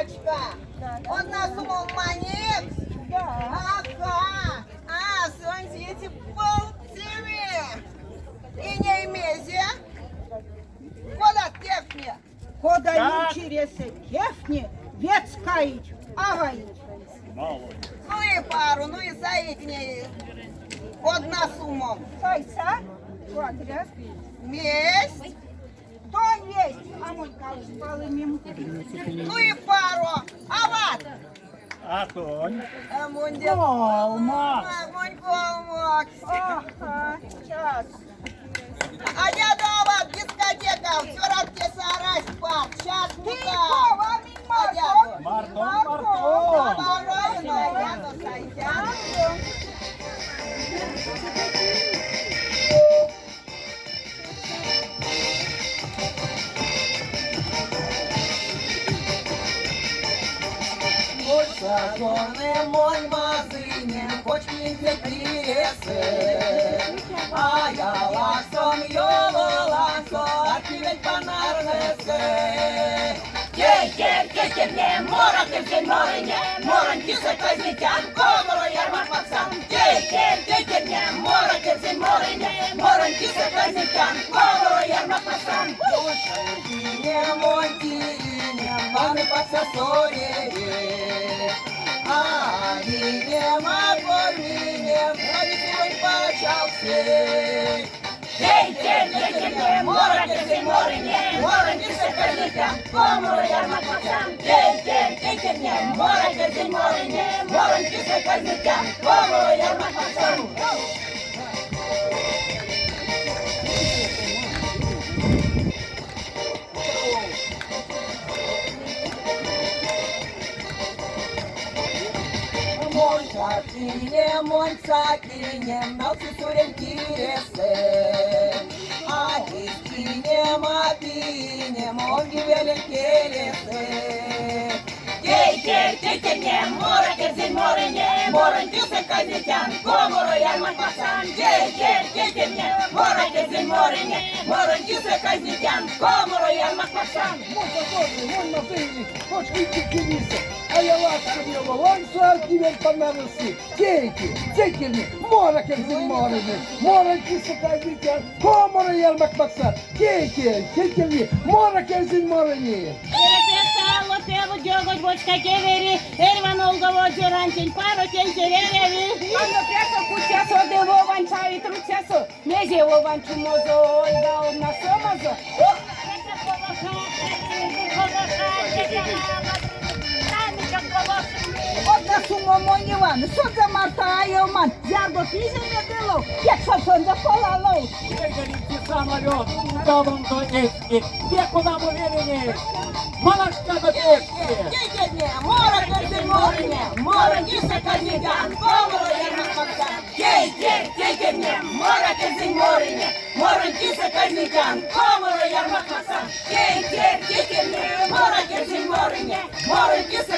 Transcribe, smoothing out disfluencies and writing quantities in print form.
Дочка, одна сумма монет. Ага. А, сонці эти полтиви. И не имезе. Куда техни? Куда через техни, ветскаить, аваить. Ну и пару, ну и заикни. Одна сумма. Сайса, квадрат. Месть. Кто есть? А мой калыш палымем. Ну и пару. Ават. Атонь. Амунди. Колмак. Амунь колмак. Ага, сейчас. А я дома дискотека. Все раз тебе сарась пар. Сейчас Ты мука. кого, мимо? Мартон. Саженый мой мазыне, почки пиресы, а я лаксом йоло лаксо, отпивать панарнесе. Кей, мне, мора, кей, морине, мороньки заказнитян, комору ярмак пацан. Кей, мне, мора, кей, морине, мороньки заказнитян, комору ярмак пацан. Тине, мой тине, маны пацасоре. А не могу мне, вроде сегодня почался. Кей, мора, кей, морине, мороньки заказнитян, комору ярмак пацан. Кей, мне, мора, кей, морине, мороньки заказнитян, комору ярмак пацан. Мой цакине, налцы сурем киресе, а кистине мапине, монги велен келесе. Кей, мне, мора, кей, морине, мороньки заказнитян, комору ярмак пацан. Кей, мне, мора, кей, морине, мороньки заказнитян, комору ярмак пацан. Вон на пыльник, почки кириса, а я лаксом его, вон сладкий вен понравился. Кейки, мора, кей, морине, мороньки заказнитян, комору ярмак пацан. Кейки, мора, кей, морине. Певу дёготь бочка кевери, эрван олгово джорантин, пару тенчеререви. Ando preso kuchaso de vovan chavi truchaso, meze vovan chumozo, da na somazo. Одна сума мой Іван, що за мартає ман? Я до пізня не дило, якщо сон заполало. Егорівці самолет, добром до Євськи. Є куди мовірені. Малашка до Євськи. Кей, мора, кей, морине, мороньки заказнитян, комору ярмак пацан. Кей, мне, мора, кей, морине, мороньки заказнитян, комору ярмак пацан. Кей, мне, мора, кей, морине, мороньки заказнитян.